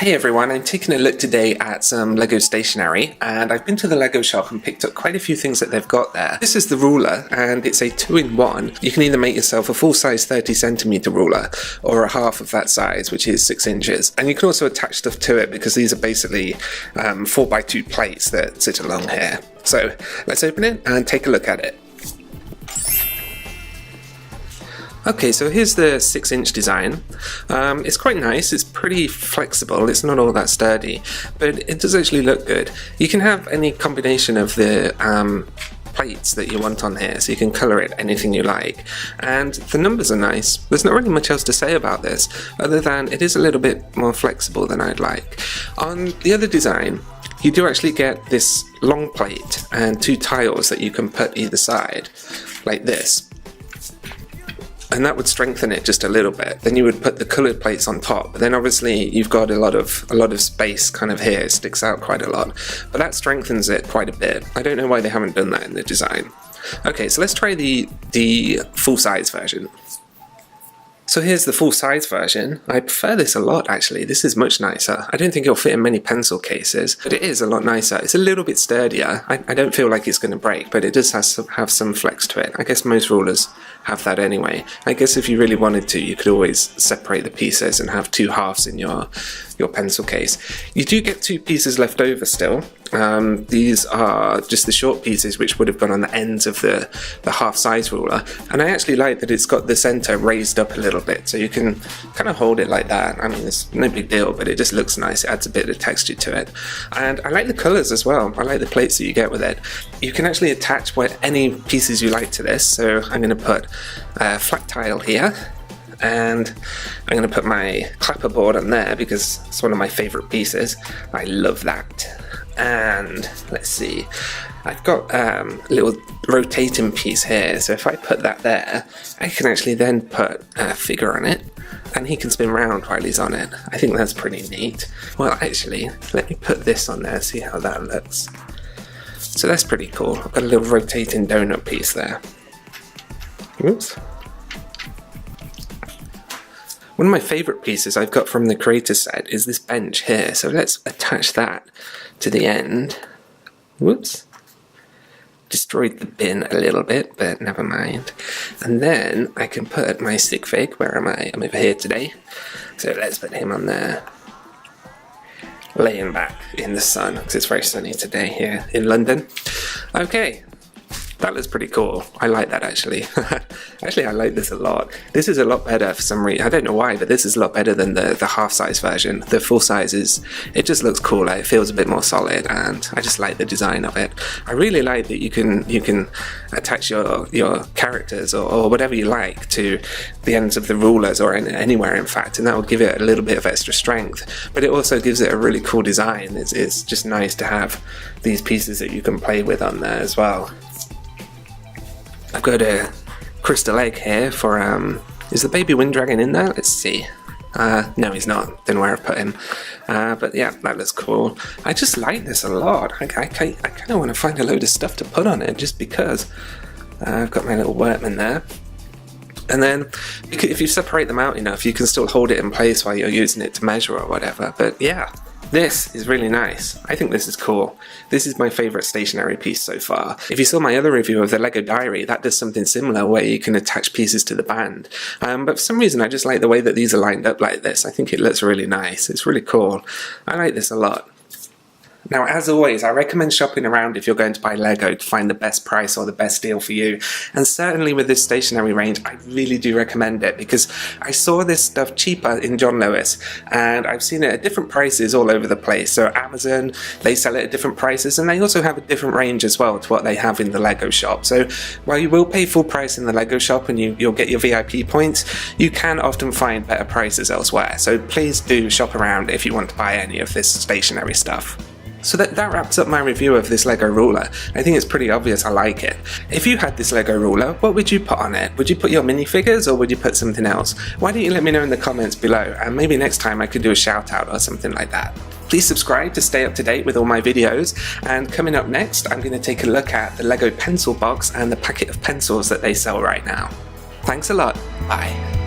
Hey everyone, I'm taking a look today at some LEGO stationery, and I've been to the LEGO shop and picked up quite a few things that they've got there. This is the ruler, and it's a 2-in-1. You can either make yourself a full-size 30cm ruler or a half of that size, which is 6 inches. And you can also attach stuff to it because these are basically 4x2 plates that sit along here. So let's open it and take a look at it. Okay, so here's the 6-inch design. It's quite nice, it's pretty flexible, it's not all that sturdy, but it does actually look good. You can have any combination of the plates that you want on here, so you can colour it anything you like. And the numbers are nice. There's not really much else to say about this, other than it is a little bit more flexible than I'd like. On the other design, you do actually get this long plate and 2 tiles that you can put either side, like this. And that would strengthen it just a little bit. Then you would put the coloured plates on top, but then obviously you've got a lot of space kind of here. It sticks out quite a lot, but that strengthens it quite a bit. I don't know why they haven't done that in the design. Okay, so let's try the full-size version. So here's the full-size version. I prefer this a lot, actually. This is much nicer. I don't think it'll fit in many pencil cases, but it is a lot nicer. It's a little bit sturdier. I don't feel like it's going to break, but it does have some flex to it. I guess most rulers have that anyway. I guess if you really wanted to, you could always separate the pieces and have 2 halves in your pencil case. You do get 2 pieces left over still. These are just the short pieces which would have gone on the ends of the half size ruler, and I actually like that it's got the center raised up a little bit, so you can kind of hold it like that. I mean, it's no big deal, but it just looks nice. It adds a bit of texture to it, and I like the colors as well. I like the plates that you get with it. You can actually attach any pieces you like to this, so I'm going to put a flat tile here, and I'm going to put my clapperboard on there because it's one of my favorite pieces. I love that. And let's see, I've got a little rotating piece here, so if I put that there, I can actually then put a figure on it and he can spin around while he's on it. I think that's pretty neat. Well, actually, let me put this on there, see how that looks. So that's pretty cool. I've got a little rotating donut piece there. Oops. One of my favourite pieces I've got from the creator set is this bench here, so let's attach that to the end. Whoops. Destroyed the bin a little bit, but never mind. And then I can put my Sigfig. Where am I? I'm over here today. So let's put him on there. Laying back in the sun, because it's very sunny today here in London. Okay. That looks pretty cool. I like that actually. Actually, I like this a lot. This is a lot better for some reason. I don't know why, but this is a lot better than the half-size version. The full size it just looks cooler. It feels a bit more solid, and I just like the design of it. I really like that you can attach your characters or whatever you like to the ends of the rulers or anywhere, in fact, and that will give it a little bit of extra strength. But it also gives it a really cool design. It's just nice to have these pieces that you can play with on there as well. I've got a crystal egg here for, is the baby wind dragon in there? Let's see. No, he's not. Don't know where I put him. But yeah, that looks cool. I just like this a lot. I kind of want to find a load of stuff to put on it just because. I've got my little workman there. And then, if you separate them out enough, you can still hold it in place while you're using it to measure or whatever. But yeah. This is really nice. I think this is cool. This is my favourite stationery piece so far. If you saw my other review of the LEGO Diary, that does something similar where you can attach pieces to the band. But for some reason I just like the way that these are lined up like this. I think it looks really nice. It's really cool. I like this a lot. Now, as always, I recommend shopping around if you're going to buy LEGO to find the best price or the best deal for you. And certainly with this stationery range, I really do recommend it because I saw this stuff cheaper in John Lewis and I've seen it at different prices all over the place. So Amazon, they sell it at different prices, and they also have a different range as well to what they have in the LEGO shop. So while you will pay full price in the LEGO shop and you'll get your VIP points, you can often find better prices elsewhere. So please do shop around if you want to buy any of this stationery stuff. So that wraps up my review of this LEGO ruler. I think it's pretty obvious I like it. If you had this LEGO ruler, what would you put on it? Would you put your minifigures or would you put something else? Why don't you let me know in the comments below, and maybe next time I could do a shout out or something like that. Please subscribe to stay up to date with all my videos, and coming up next I'm going to take a look at the LEGO pencil box and the packet of pencils that they sell right now. Thanks a lot, bye.